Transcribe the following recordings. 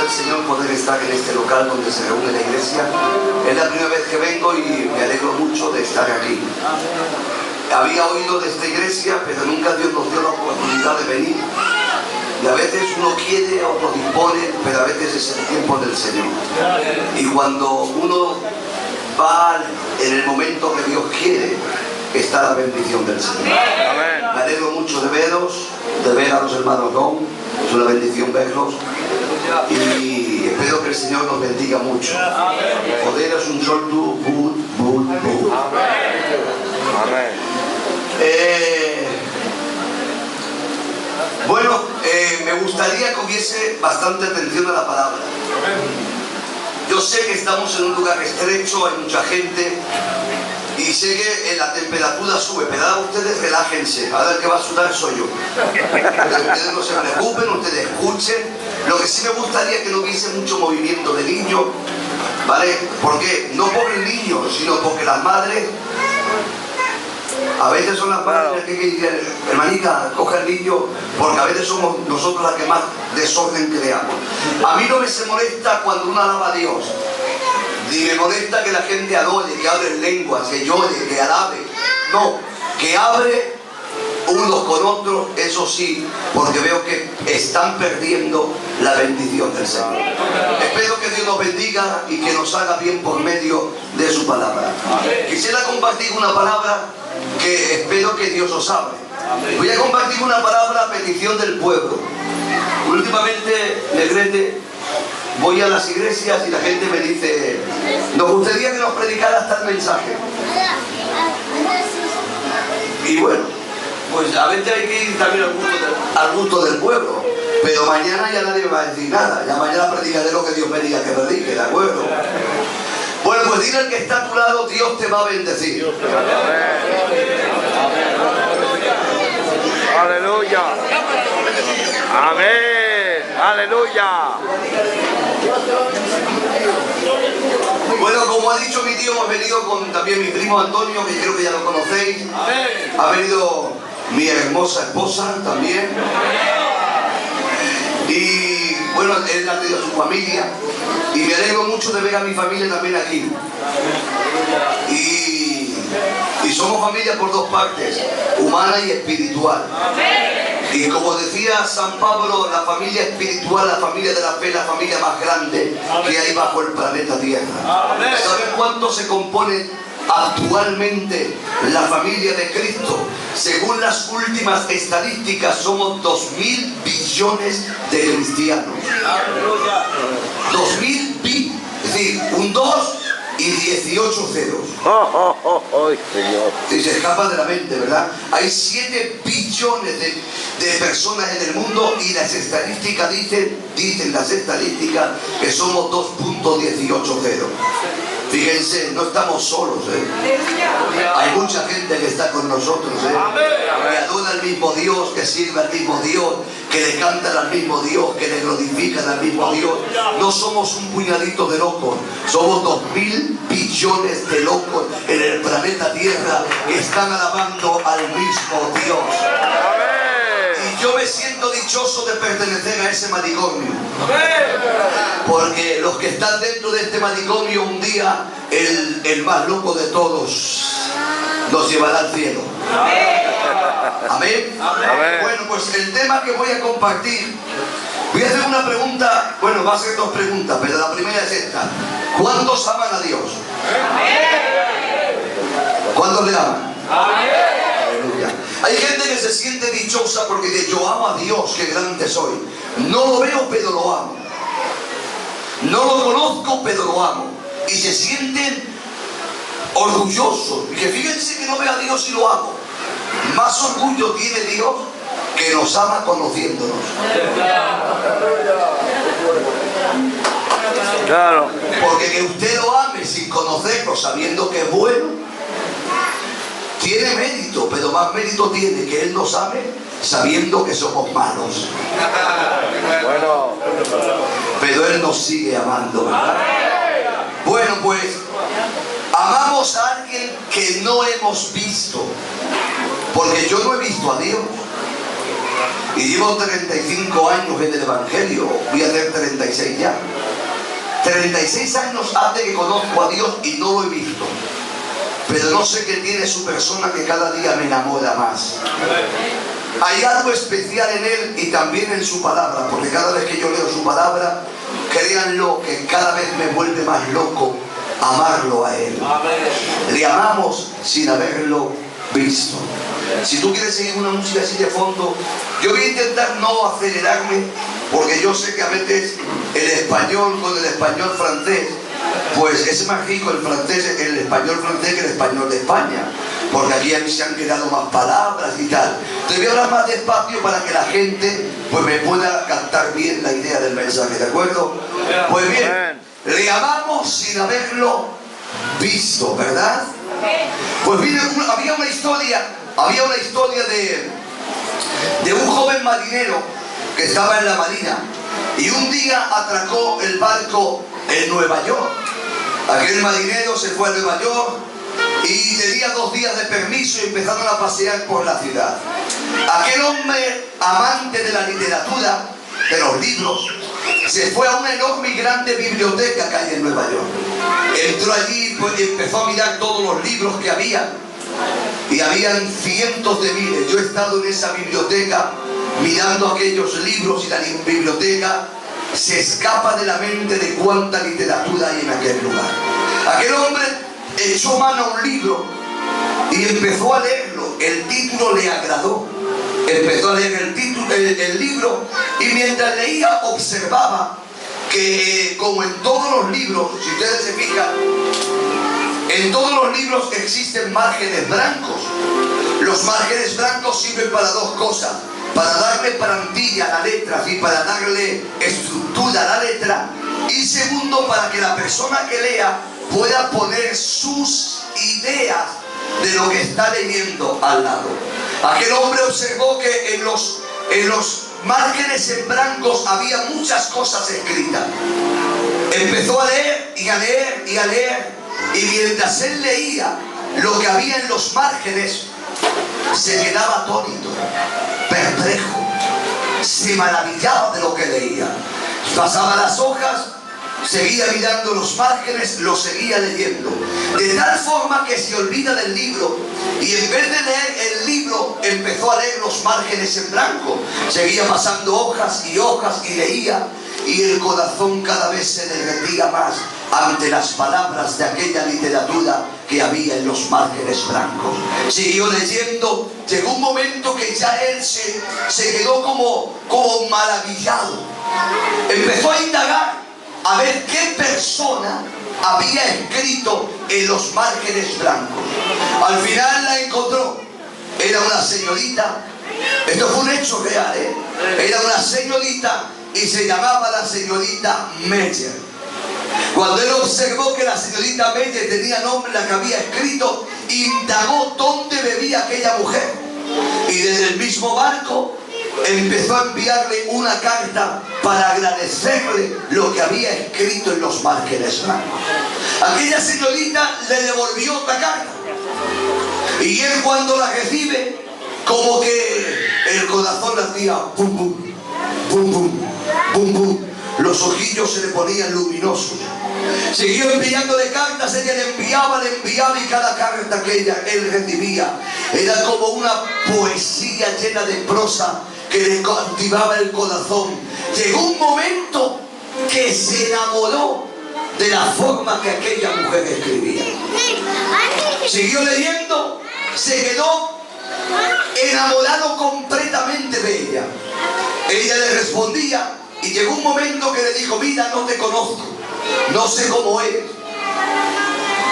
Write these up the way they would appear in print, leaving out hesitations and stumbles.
del Señor poder estar en este local donde se reúne la iglesia. Es la primera vez que vengo y me alegro mucho de estar aquí. Había oído de esta iglesia, pero nunca Dios nos dio la oportunidad de venir. Y a veces uno quiere, otro dispone, pero a veces es el tiempo del Señor. Y cuando uno va en el momento que Dios quiere, está la bendición del Señor. Me alegro mucho de veros, de ver a los hermanos Don. Es una bendición verlos. Y espero que el Señor nos bendiga mucho. Poder es un sol tu, bud. Bueno, me gustaría que hubiese bastante atención a la palabra. Yo sé que estamos en un lugar estrecho, hay mucha gente y sé que la temperatura sube, pero ahora ustedes relájense, ahora el que va a sudar soy yo. Ustedes no se preocupen, ustedes escuchen. Lo que sí me gustaría es que no hubiese mucho movimiento de niños, ¿vale? ¿Por qué? No por el niño, sino porque las madres, a veces son las madres que dicen, hermanita, coge al niño, porque a veces somos nosotros las que más desorden creamos. A mí no me se molesta cuando uno alaba a Dios, ni me molesta que la gente adore, que hable en lenguas, que llore, que alabe. No, que abre unos con otros, eso sí, porque veo que están perdiendo la bendición del Señor. Espero que Dios nos bendiga y que nos haga bien por medio de su palabra. Quisiera compartir una palabra que espero que Dios os hable. Voy a compartir una palabra a petición del pueblo. Últimamente, Negrete, voy a las iglesias y la gente me dice, nos gustaría que nos predicaras tal mensaje. Y bueno, pues a veces hay que ir también al gusto del pueblo. Pero mañana ya nadie me va a decir nada. Ya mañana predicaré lo que Dios me diga que predique, ¿de acuerdo? Bueno, pues dile al que está a tu lado, Dios te va a bendecir. Aleluya. Amén. Aleluya. Bueno, como ha dicho mi tío, hemos venido con también mi primo Antonio, que creo que ya lo conocéis. Ha venido mi hermosa esposa también. Y bueno, él ha tenido su familia. Y me alegro mucho de ver a mi familia también aquí. Y somos familia por dos partes, humana y espiritual. Y como decía San Pablo, la familia espiritual, la familia de la fe, la familia más grande que hay bajo el planeta Tierra. ¿Saben cuánto se compone actualmente la familia de Cristo? Según las últimas estadísticas, somos 2.000 billones de cristianos. 2.000 bi, es decir, un 2 y 18 ceros. Señor. Y se escapa de la mente, ¿verdad? Hay 7 billones de personas en el mundo y las estadísticas dicen las estadísticas que somos 2.18 ceros. Fíjense, no estamos solos, Hay mucha gente que está con nosotros, que adora al mismo Dios, que sirve al mismo Dios, que le cantan al mismo Dios, que le glorifican al mismo Dios. No somos un puñadito de locos, somos 2.000 billones de locos en el planeta Tierra que están alabando al mismo Dios. Y yo me siento dichoso de pertenecer a ese manicomio. Porque los que están dentro de este manicomio un día, el más loco de todos, nos llevará al cielo. ¿Amén? Bueno, pues el tema que voy a compartir, voy a hacer una pregunta, bueno, va a ser 2 preguntas, pero la primera es esta. ¿Cuántos aman a Dios? ¿Cuántos le aman? Aleluya. Hay gente que se siente dichosa porque dice, yo amo a Dios, qué grande soy. No lo veo, pero lo amo. No lo conozco, pero lo amo. Y se sienten orgullosos. Y que fíjense que no veo a Dios y lo amo. Más orgullo tiene Dios que nos ama conociéndonos. Claro. Porque que usted lo ame sin conocerlo, sabiendo que es bueno, tiene mérito, pero más mérito tiene que Él nos ame sabiendo que somos malos. Bueno. Pero Él nos sigue amando, ¿verdad? Bueno, pues amamos a alguien que no hemos visto, porque yo no he visto a Dios. Y llevo 35 años en el Evangelio, voy a hacer 36 36 ya. 36 años hace que conozco a Dios y no lo he visto. Pero no sé qué tiene su persona que cada día me enamora más. Hay algo especial en Él y también en su palabra, porque cada vez que yo leo su palabra, créanlo que cada vez me vuelve más loco amarlo a Él. Le amamos sin haberlo visto. Si tú quieres seguir una música así de fondo, yo voy a intentar no acelerarme, porque yo sé que a veces el español con el español francés, pues es más rico el español francés que el español de España, porque aquí a mí se han quedado más palabras y tal. Entonces voy a hablar más despacio para que la gente pues me pueda captar bien la idea del mensaje, ¿de acuerdo? Pues bien, le amamos sin haberlo visto, ¿verdad? Pues mire, había una historia de un joven marinero que estaba en la marina y un día atracó el barco en Nueva York. Aquel marinero se fue a Nueva York y tenía 2 días de permiso y empezaron a pasear por la ciudad. Aquel hombre, amante de la literatura, de los libros, se fue a una enorme y grande biblioteca que hay en Nueva York. Entró allí pues, y empezó a mirar todos los libros que había. Y habían cientos de miles. Yo he estado en esa biblioteca mirando aquellos libros y la biblioteca se escapa de la mente de cuánta literatura hay en aquel lugar. Aquel hombre echó mano a un libro y empezó a leerlo. El título le agradó. Empezó a leer el libro y mientras leía observaba que como en todos los libros, si ustedes se fijan, en todos los libros existen márgenes blancos. Los márgenes blancos sirven para 2 cosas: para darle plantilla a la letra, ¿sí? Para darle estructura a la letra, y segundo, para que la persona que lea pueda poner sus ideas de lo que está leyendo al lado. Aquel hombre observó que en los márgenes en blancos había muchas cosas escritas. Empezó a leer y a leer y a leer, y mientras él leía lo que había en los márgenes, se quedaba atónito, perplejo, se maravillaba de lo que leía. Pasaba las hojas, seguía mirando los márgenes, lo seguía leyendo, de tal forma que se olvida del libro y en vez de leer el libro empezó a leer los márgenes en blanco. Seguía pasando hojas y hojas y leía, y el corazón cada vez se derretía más ante las palabras de aquella literatura que había en los márgenes blancos. Siguió leyendo, llegó un momento que ya él se quedó como maravillado. Empezó a indagar a ver qué persona había escrito en los márgenes blancos. Al final la encontró. Era una señorita. Esto fue un hecho real, ¿eh? Era una señorita y se llamaba la señorita Meyer. Cuando él observó que la señorita Meyer tenía nombre, la que había escrito, indagó dónde bebía aquella mujer. Y desde el mismo barco empezó a enviarle una carta para agradecerle lo que había escrito en los márgenes blancos. Aquella señorita le devolvió otra carta. Y él, cuando la recibe, como que el corazón le hacía pum pum, pum pum, pum pum. Los ojillos se le ponían luminosos. Siguió enviándole cartas, ella le enviaba y cada carta que él recibía era como una poesía llena de prosa que le cautivaba el corazón. Llegó un momento que se enamoró de la forma que aquella mujer escribía. Siguió leyendo, se quedó enamorado completamente de ella. Ella le respondía y llegó un momento que le dijo: mira, no te conozco, no sé cómo eres,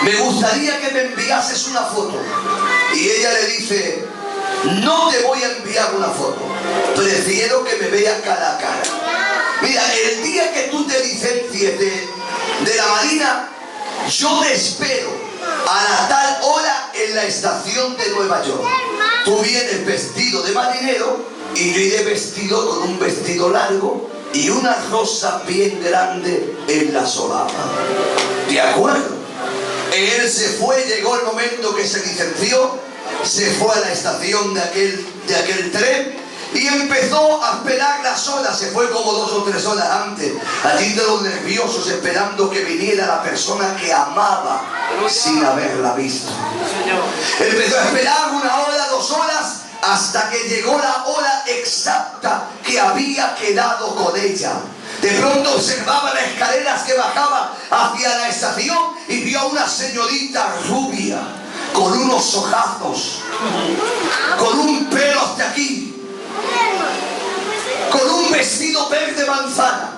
me gustaría que me enviases una foto. Y ella le dice: no te voy a enviar una foto, prefiero que me veas cara a cara. Mira, el día que tú te licencies de la marina, yo te espero a la tal hora en la estación de Nueva York. Tú vienes vestido de marinero y yo iré vestido con un vestido largo y una rosa bien grande en la solapa. ¿De acuerdo? Él se fue, llegó el momento que se licenció, se fue a la estación de aquel tren y empezó a esperar las horas. Se fue como 2 o 3 horas antes, allí de los nerviosos, esperando que viniera la persona que amaba sin haberla visto. Empezó a esperar 1 hora, 2 horas, hasta que llegó la hora exacta que había quedado con ella. De pronto observaba las escaleras que bajaban hacia la estación y vio a una señorita rubia, con unos ojazos, con un pelo hasta aquí, con un vestido verde manzana.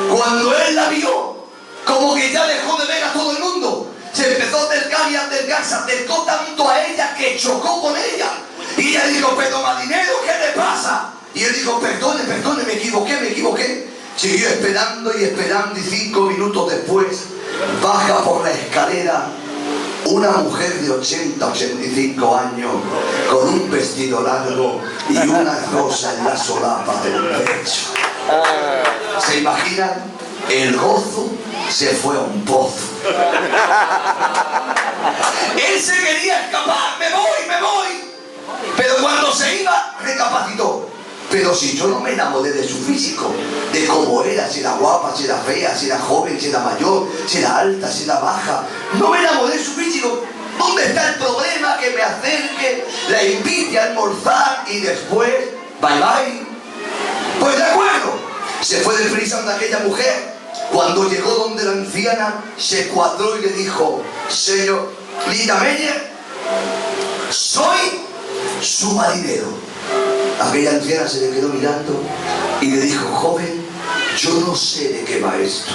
Cuando él la vio, como que ya dejó de ver a todo el mundo, se empezó a acercar y a acercar, se acercó tanto a ella que chocó con ella. Y ella dijo: pero marinero, ¿qué le pasa? Y él dijo: perdone, me equivoqué. Siguió esperando y esperando, y 5 minutos después baja por la escalera una mujer de 80, 85 años, con un vestido largo y una rosa en la solapa del pecho. ¿Se imaginan? El gozo se fue a un pozo. Él se quería escapar: me voy. Pero cuando se iba, recapacitó: pero si yo no me enamoré de su físico, de cómo era, si era guapa, si era fea, si era joven, si era mayor, si era alta, si era baja, no me enamoré de su físico. ¿Dónde está el problema? Que me acerque, la invite a almorzar y después, bye. Pues de acuerdo. Se fue deprisa de aquella mujer. Cuando llegó donde la anciana, se cuadró y le dijo: señorita Meyer, soy su marinero. Aquella anciana se le quedó mirando y le dijo: joven, yo no sé de qué va esto,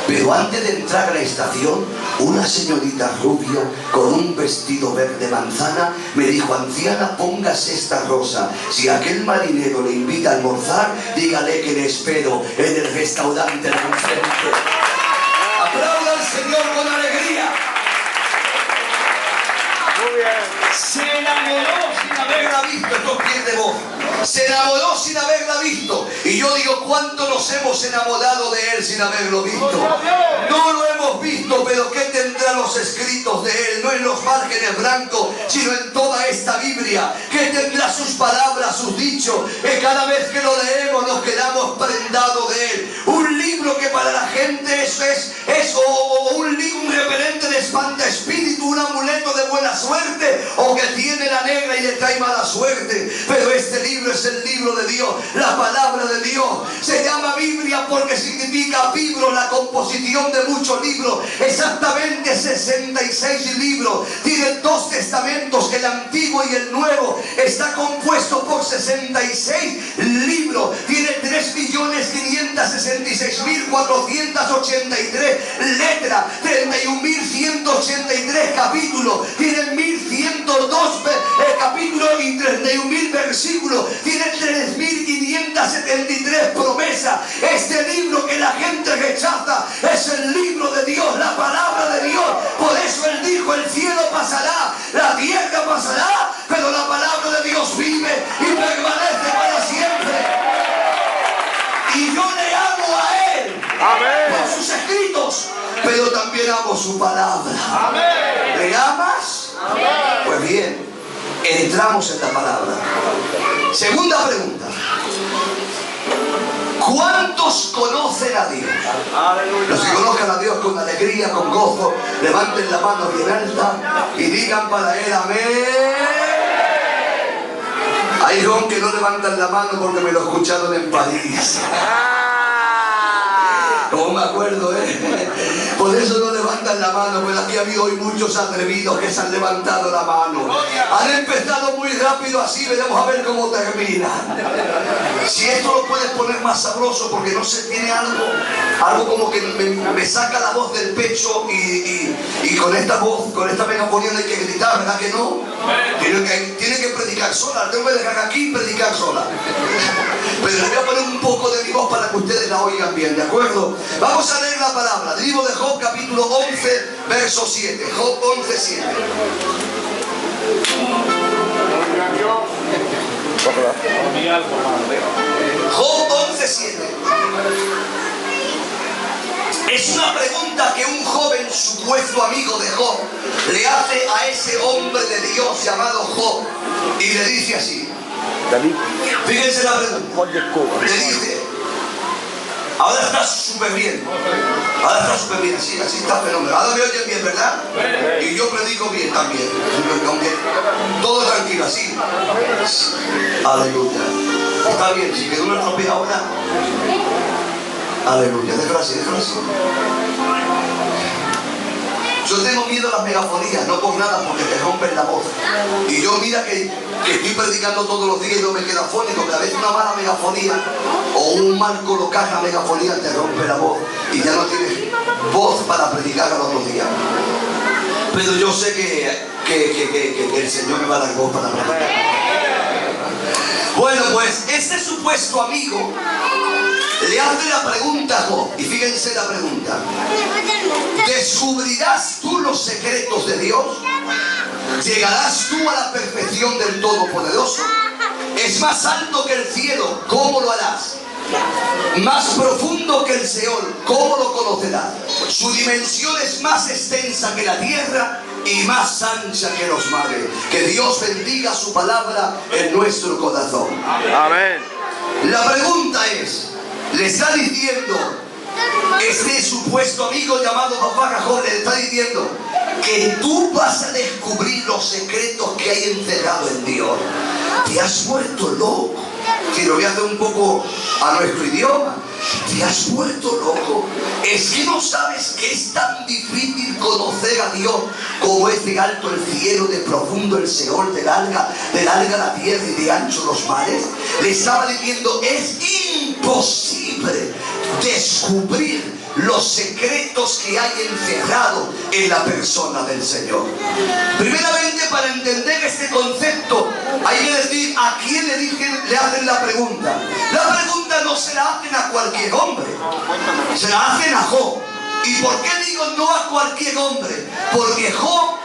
pero antes de entrar a la estación, una señorita rubia con un vestido verde manzana me dijo: anciana, póngase esta rosa. Si aquel marinero le invita a almorzar, dígale que le espero en el restaurante de enfrente. Aplauda al Señor con alegría. Muy bien. Se enamoró sin haberla visto. Esto pierde voz. Se enamoró sin haberla visto. Y yo digo: ¿cuánto nos hemos enamorado de él sin haberlo visto? No lo hemos visto, pero ¿qué tendrá los escritos de él? No en los márgenes blancos, sino en toda esta Biblia. ¿Qué tendrá sus palabras, sus dichos? Que cada vez que lo leemos nos quedamos prendados de él. Un libro que para la gente eso es un referente de espantaespíritu, un amuleto de buena suerte, o que tiene la negra y le trae mala suerte. Pero este libro es el libro de Dios, la palabra de Dios. Se llama Biblia porque significa libro, la composición de muchos libros. Exactamente 66 libros. Tiene 2 testamentos, el Antiguo y el Nuevo. Está compuesto por 66 libros. Tiene 3.566.483 letras, 31.183 capítulos. Tiene 1.102 capítulos y 31.000 versículos. Tiene 3.573 promesas. Este libro que la gente rechaza es el libro de Dios, la palabra de Dios. Por eso él dijo: el cielo pasará, la tierra pasará, pero la palabra de Dios vive y permanece para siempre. Y yo le amo a él. Amén. Por sus escritos, pero también amo su palabra. Amén. ¿Le amas? Amén. Pues bien, entramos en la palabra. Segunda pregunta: ¿cuántos conocen a Dios? Los que conozcan a Dios con alegría, con gozo, levanten la mano bien alta y digan para él: amén. Hay don que no levantan la mano porque me lo escucharon en París. No me acuerdo, Por eso no levantan la mano, pero aquí ha habido hoy muchos atrevidos que se han levantado la mano. Han empezado muy rápido así, veremos a ver cómo termina. Si esto lo puedes poner más sabroso, porque no sé, tiene algo como que me saca la voz del pecho y con esta voz, con esta megafonía hay que gritar, ¿verdad que no? Tiene que predicar sola, tengo que dejar aquí y predicar sola. Pero les voy a poner un poco de mi voz para que ustedes la oigan bien, ¿de acuerdo? Vamos a leer la palabra. El libro de Job, capítulo 11, verso 7. Job 11, 7. Job 11, 7. Es una pregunta que un joven supuesto amigo de Job le hace a ese hombre de Dios llamado Job, y le dice así: David, Fíjense la pregunta. foglie e copa. Le dice, ahora está súper bien. Ahora está súper bien, sí, así está fenomenal. Ahora me oyen bien, ¿verdad? Y yo predico bien también. Aunque todo tranquilo, así. Aleluya. Está bien, si quedó una tropea ahora. Aleluya, déjalo así, déjalo así. Yo tengo miedo a las megafonías, no por nada, porque te rompen la voz. Y yo mira que estoy predicando todos los días y no me queda fónico, pero a veces una mala megafonía o un mal colocar la megafonía te rompe la voz y ya no tienes voz para predicar a los otros días. Pero yo sé que el Señor me va a dar voz para predicar. Bueno, pues este supuesto amigo le hace la pregunta a Job, y fíjense la pregunta: ¿descubrirás tú los secretos de Dios? ¿Llegarás tú a la perfección del Todopoderoso? Es más alto que el cielo, ¿cómo lo harás? Más profundo que el Seol, ¿cómo lo conocerás? Su dimensión es más extensa que la tierra y más ancha que los mares. Que Dios bendiga su palabra en nuestro corazón. Amén. La pregunta es, le está diciendo este supuesto amigo llamado papá Cajón, le está diciendo que tú vas a descubrir los secretos que hay encerrados en Dios. Te has vuelto loco. Si lo voy a hacer un poco a nuestro idioma, te has vuelto loco. Es que no sabes que es tan difícil conocer a Dios como es de alto el cielo, de profundo el Seol, de larga la tierra y de ancho los mares. Le estaba diciendo, es imposible descubrir los secretos que hay encerrados en la persona del Señor. Primeramente, para entender este concepto, hay que decir a quién le hacen la pregunta. La pregunta no se la hacen a cualquier hombre, se la hacen a Job. ¿Y por qué digo no a cualquier hombre? Porque Job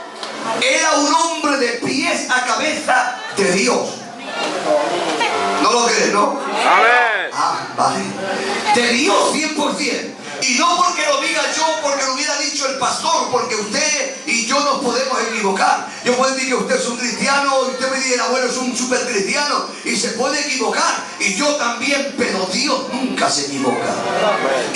era un hombre de pies a cabeza de Dios. ¿No lo crees, no? Amén. Ah, vale. De Dios 100%. Y no porque lo diga yo, porque lo hubiera dicho el pastor, porque usted y yo nos podemos equivocar. Yo puedo decir que usted es un cristiano y usted me dice el abuelo es un super cristiano y se puede equivocar. Y yo también, pero Dios nunca se equivoca.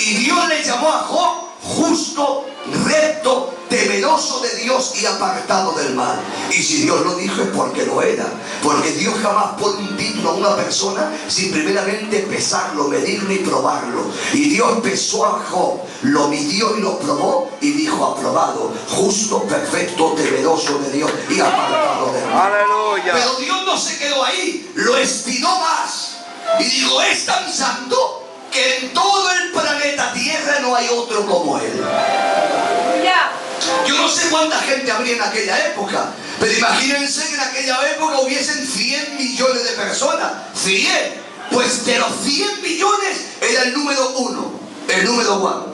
Y Dios le llamó a Job justo, recto, temeroso de Dios y apartado del mal. Y si Dios lo dijo es porque lo era. Porque Dios jamás pone un título a una persona sin primeramente pesarlo, medirlo y probarlo. Y Dios pesó a Job, lo midió y lo probó y dijo: aprobado, justo, perfecto, temeroso de Dios y apartado del mal. Aleluya. Pero Dios no se quedó ahí, lo estiró más y dijo: es tan santo que en todo el planeta Tierra no hay otro como él. Yo no sé cuánta gente habría en aquella época, pero imagínense que en aquella época hubiesen 100 millones de personas. 100. Pues de los 100 millones era el número 1, el número 1.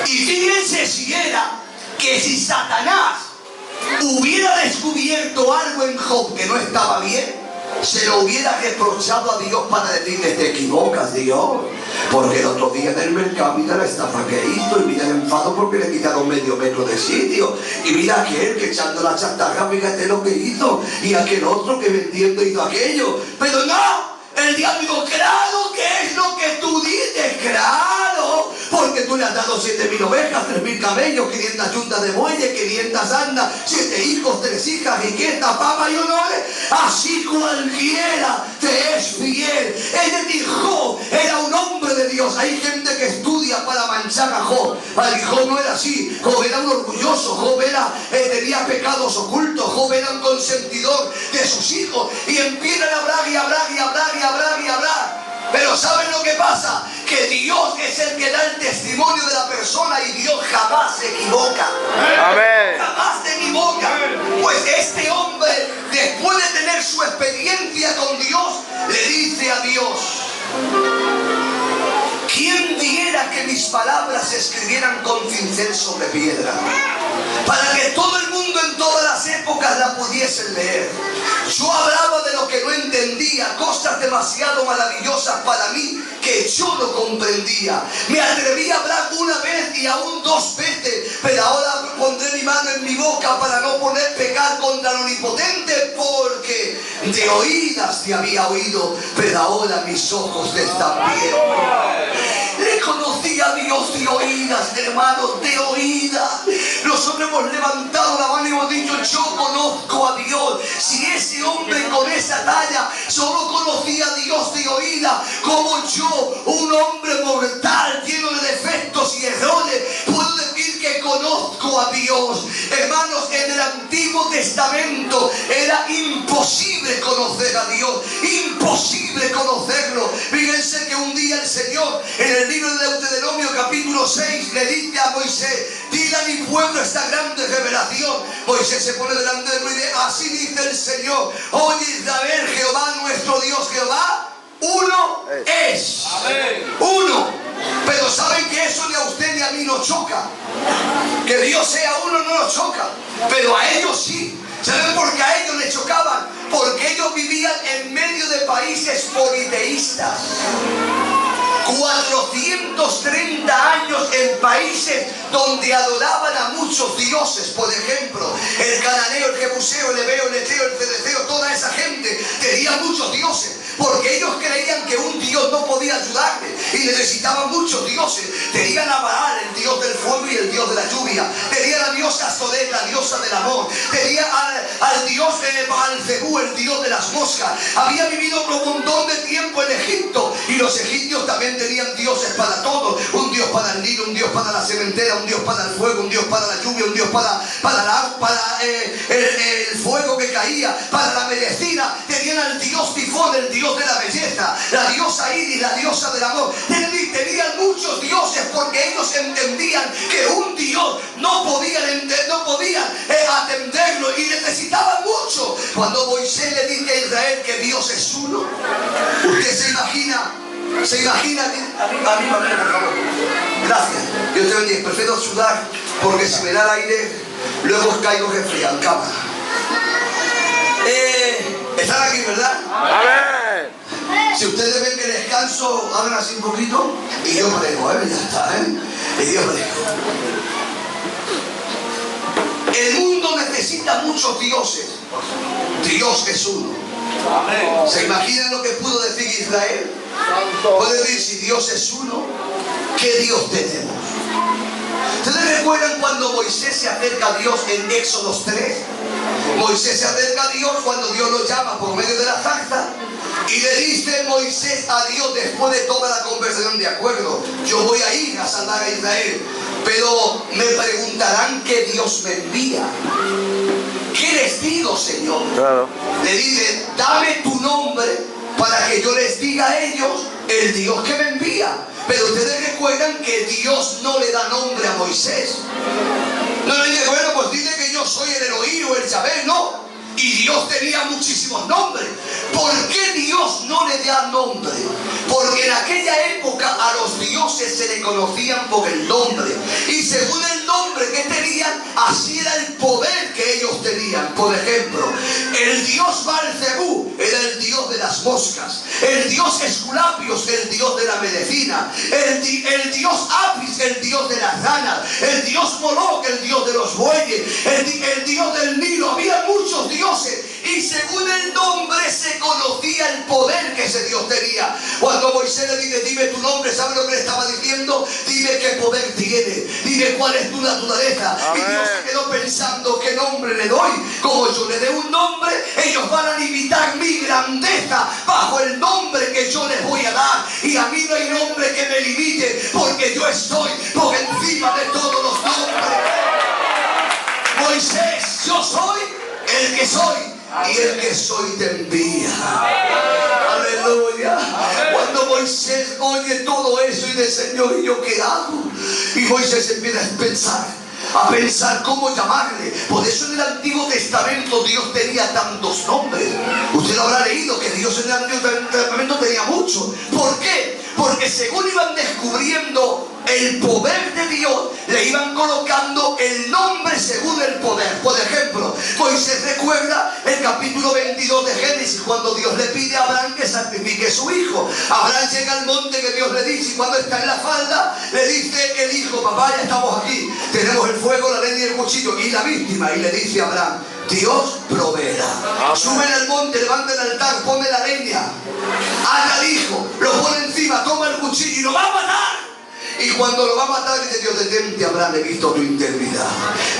Y fíjense si era que si Satanás hubiera descubierto algo en Job que no estaba bien, se lo hubiera reprochado a Dios para decirle: te equivocas, Dios, porque el otro día en el mercado mira la estafa que hizo, y mira el enfado porque le quitaron medio metro de sitio, y mira aquel que echando la chatarra, fíjate lo que hizo, y aquel otro que vendiendo hizo aquello. Pero no, el diablo dijo: claro que es lo que tú dices, claro, porque tú le has dado 7.000 ovejas, 3.000 camellos, 500 yuntas de bueyes, 500 andas, 7 hijos, 3 hijas, riqueza, fama y honores. Así cualquiera te es fiel. Es decir, Job era un hombre de Dios. Hay gente que estudia para manchar a Job. Job no era así. Job era un orgulloso. Job tenía pecados ocultos. Job era un consentidor de sus hijos. Y empiezan a hablar y hablar y hablar y hablar y hablar. Pero ¿saben lo que pasa? Que Dios es el que da el testimonio de la persona y Dios jamás se equivoca. Amén. Jamás se equivoca. Pues este hombre, después de tener su experiencia con Dios, le dice a Dios: ¿quién diera que mi mis palabras se escribieran con cincel sobre piedra, para que todo el mundo en todas las épocas la pudiesen leer. Yo hablaba de lo que no entendía, cosas demasiado maravillosas para mí que yo no comprendía. Me atreví a hablar una vez y aún 2 veces, pero ahora pondré mi mano en mi boca para no pecar contra el Omnipotente, porque de oídas te había oído, pero ahora mis ojos te están viendo. Le conocí a Dios de oídas, hermanos, de oídas. Nosotros hemos levantado la mano y hemos dicho: yo conozco a Dios. Si ese hombre con esa talla solo conocía a Dios de oídas, como yo, un hombre mortal, lleno de defectos y errores, puedo decir que conozco a Dios. Hermanos, en el Antiguo Testamento era imposible conocer a Dios, imposible conocerlo. Fíjense que un día el Señor, en el libro de Deuteronomio capítulo 6, le dice a Moisés: dile a mi pueblo esta grande revelación. Moisés se pone delante de él y dice: así dice el Señor, oye Israel, Jehová nuestro Dios, Jehová uno es. Amén. Uno. Pero saben que eso ni a usted ni a mí nos choca. Que Dios sea uno no nos choca, pero a ellos sí. ¿Saben por qué a ellos les chocaban? Porque ellos vivían en medio de países politeístas. 430 años en países donde adoraban a muchos dioses. Por ejemplo, el cananeo, el jebuseo, el heveo, el eteo, el fedeceo, toda esa gente tenía muchos dioses, porque ellos creían que un dios no podía ayudarle y necesitaban muchos dioses. Tenían a Baal, el dios del fuego y el dios de la lluvia. Tenía a la diosa Astoret, la diosa del amor. Tenía al dios Baal-Zebú, el dios de las moscas. Había vivido por un montón de tiempo en Egipto, y los egipcios también tenían dioses para todo. Un dios para el Nilo, un dios para la cementera, un dios para el fuego, un dios para la lluvia, un dios para el fuego que caía, para la medicina. Tenían al dios Tifón, el dios de la belleza, la diosa Iris, la diosa del amor. Tenían muchos dioses, porque ellos entendían que un dios no podían atenderlo y necesitaban mucho. Cuando Moisés le dice a Israel que Dios es uno, usted se imagina que... A mí, por favor. Gracias. Yo te bendiga. Prefiero sudar, porque si me da el aire, luego caigo resfriado en cama. ¿Están aquí, verdad? Amén. Si ustedes ven que descanso, hagan así un poquito y yo prego, ya está, y yo prego. El mundo necesita muchos dioses. Dios es uno. Amén. ¿Se imaginan lo que pudo decir Israel? Puede decir: si Dios es uno, ¿qué Dios tenemos? ¿Ustedes recuerdan cuando Moisés se acerca a Dios en Éxodo 3? Moisés se acerca a Dios cuando Dios lo llama por medio de la zarza, y le dice Moisés a Dios, después de toda la conversación: de acuerdo, yo voy a ir a salvar a Israel, pero me preguntarán qué Dios me envía. ¿Qué les digo, Señor? Claro. Le dice: dame tu nombre para que yo les diga a ellos el Dios que me envía. Pero ustedes recuerdan que Dios no le da nombre a Moisés. No le dice: bueno, pues dile que yo soy el Elohim o el Yahvé. No. Y Dios tenía muchísimos nombres. ¿Por qué Dios no le da nombre? Porque en aquella época a los dioses se le conocían por el nombre. Y según el nombre que tenían, así era el poder que ellos tenían. Por ejemplo, el dios Baal-Zebú era el dios de las moscas. El dios Esculapios, el dios de la medicina. El dios Apis, el dios de las ranas. El dios Moloch, el dios de los bueyes. El dios del Nilo. Había muchos dioses. Y según el nombre se conocía el poder que ese Dios tenía. Cuando Moisés le dice: dime tu nombre, ¿sabe lo que le estaba diciendo? Dime qué poder tiene, dime cuál es tu naturaleza. Amén. Y Dios se quedó pensando: ¿qué nombre le doy? Como yo le dé un nombre, ellos van a limitar mi grandeza bajo el nombre que yo les voy a dar. Y a mí no hay nombre que me limite, porque yo estoy por encima de todos los nombres. Moisés: yo soy el que soy, y el que soy te envía. Aleluya. Cuando Moisés oye todo eso y dice: Señor, ¿y yo qué hago? Y Moisés empieza a pensar cómo llamarle. Por eso en el Antiguo Testamento Dios tenía tantos nombres. Usted lo habrá leído, que Dios en el Antiguo Testamento tenía muchos. ¿Por qué? Porque según iban descubriendo el poder de Dios, le iban colocando el nombre según el poder. Por ejemplo, Moisés recuerda el capítulo 22 de Génesis, cuando Dios le pide a Abraham que sacrifique a su hijo. Abraham llega al monte que Dios le dice, y cuando está en la falda, le dice el hijo: papá, ya estamos aquí, tenemos el fuego, la leña y el cuchillo, y la víctima. Y le dice a Abraham: Dios proveerá. Suben al monte, levanta el altar, pone la leña, haga al hijo, lo pone encima, toma el cuchillo y lo va a matar. Y cuando lo va a matar, dice Dios: detente, Abraham, he visto tu integridad.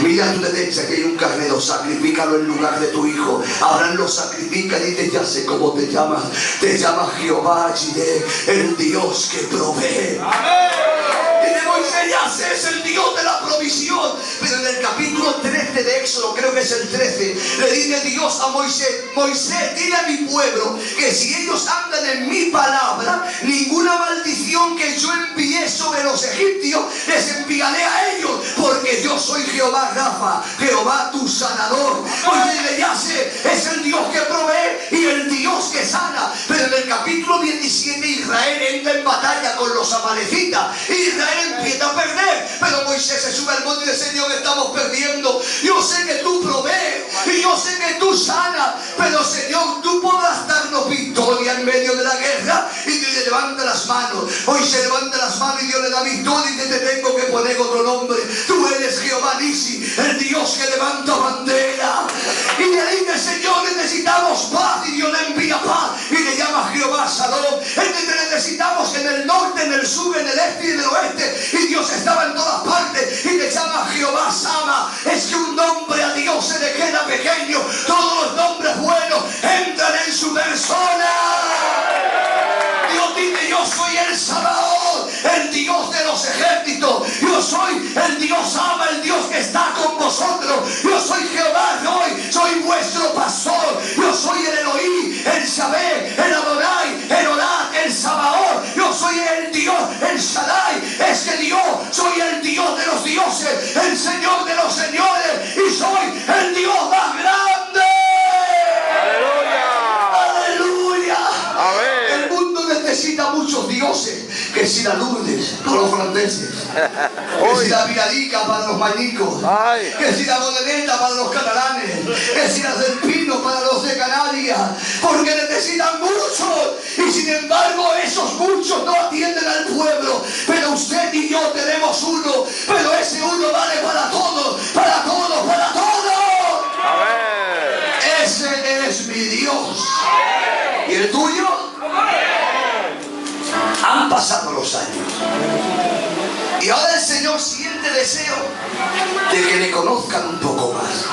Mira tu derecha que hay un carnero, sacrifícalo en lugar de tu hijo. Abraham lo sacrifica y dice: ya sé cómo te llamas. Te llamas Jehová Jireh, el Dios que provee. Dice Moisés: ya sé, es el Dios de la provisión. Pero en el capítulo 13 de Éxodo, creo que es el 13, le dice Dios a Moisés: Moisés, dile a mi pueblo que si ellos andan en mi palabra, ninguna maldición que yo envié sobre los egipcios les enviaré a ellos, porque yo soy Jehová Rafa, Jehová tu sanador. Moisés dice: ya sé, es el Dios que provee y el Dios que sana. Pero en el capítulo 17 Israel entra en batalla con los amalecitas. Israel empieza a perder, pero Moisés se sube al monte y dice: Señor, estamos perdiendo. Yo sé que tú provees y yo sé que tú sanas, pero Señor, tú podrás darnos victoria en medio de la guerra. Y dice: levanta las manos. Moisés levanta las manos y Dios le da victoria y dice: te tengo que poner otro nombre. Tú eres Jehová Nisi, el Dios que levanta bandera. Y le dice: Señor, necesitamos paz, y Dios le envía paz y le llama Jehová Shalom. Te necesitamos en el norte, en el sur, en el este y en el oeste, y Dios estaba en todas partes y le llama Jehová Sama. Es que un nombre a Dios se le queda pequeño. Todos los nombres buenos entran en su persona. Dios dice: yo soy el Sabaoth, el Dios de los ejércitos. Yo soy el Dios Sama, el Dios que está con vosotros. Yo soy Jehová Roy, soy vuestro pastor. Yo soy el Elohim, el Shabé, el Adonai, el Olat, el Sabaoth. Yo soy el Dios, el Shaddai. Es que Dios, soy el Dios de los dioses, el Señor de los señores, y soy el Dios más grande. ¡Aleluya! Amén. El mundo necesita muchos dioses. Que si la Lourdes para los franceses, que si la Viradica para los mañicos, que si la Modeneta para los catalanes, que si la del Pino para los de Canarias, porque necesitan muchos, y sin embargo esos muchos no atienden al pueblo. Pero usted y yo tenemos uno, pero ese uno vale para todos, para todos, para todos. Amén. Ese es mi Dios. ¿Y el tuyo? Han pasado los años y ahora el Señor siente deseo de que le conozcan un poco más.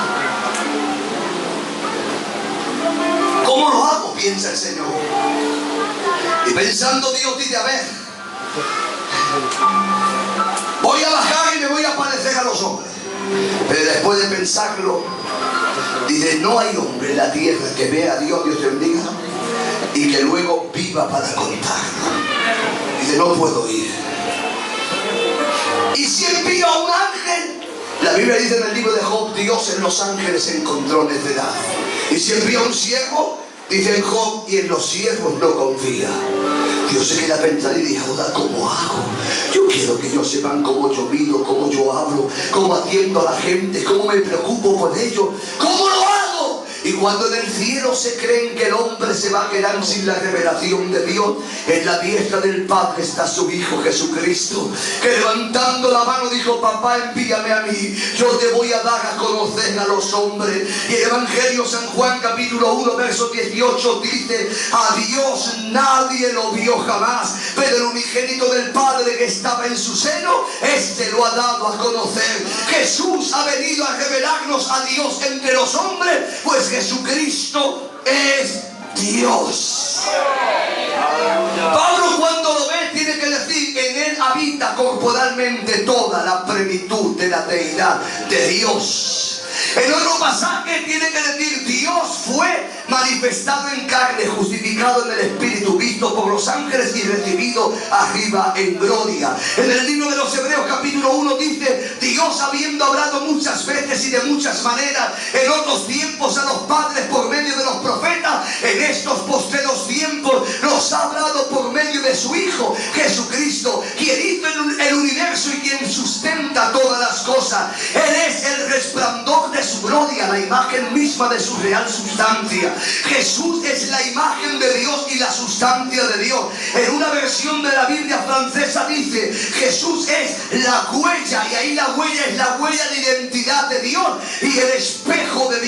¿Cómo lo hago?, piensa el Señor. Y pensando, Dios dice: a ver, voy a bajar y me voy a parecer a los hombres. Pero después de pensarlo, dice: no hay hombre en la tierra que vea a Dios, Dios te bendiga, y que luego viva para contarlo. Dice: no puedo ir. Y si envío a un ángel, la Biblia dice en el libro de Job: Dios en los ángeles encontró necedad. Y si envío a un siervo, dice en Job: y en los siervos no confía. Dios se queda pensando y dice: ahora, ¿cómo hago? Yo quiero que ellos sepan cómo yo miro, cómo yo hablo, cómo atiendo a la gente, cómo me preocupo por ellos. ¿Cómo lo hago? Y cuando en el cielo se creen que el hombre se va a quedar sin la revelación de Dios, en la diestra del Padre está su Hijo Jesucristo, que levantando la mano dijo: papá, envíame a mí, yo te voy a dar a conocer a los hombres. Y el Evangelio San Juan capítulo 1 verso 18 dice: a Dios nadie lo vio jamás, pero el unigénito del Padre que estaba en su seno, este lo ha dado a conocer. Jesús ha venido a revelarnos a Dios entre los hombres, pues Jesucristo es Dios. Pablo, cuando lo ve, tiene que decir: en él habita corporalmente toda la plenitud de la deidad de Dios. En otro pasaje tiene que decir: Dios fue manifestado en carne, justificado en el Espíritu, visto por los ángeles y recibido arriba en gloria. En el libro de los Hebreos capítulo 1 dice: Dios, habiendo hablado muchas veces y de muchas maneras en otros tiempos a los padres por medio de los profetas, en estos postreros tiempos los ha hablado por medio de su Hijo Jesucristo, quien hizo el universo gloriosa. Él es el resplandor de su gloria, la imagen misma de su real sustancia. Jesús es la imagen de Dios y la sustancia de Dios. En una versión de la Biblia francesa dice: Jesús es la huella, y ahí la huella es la huella de identidad de Dios y el espejo de Dios.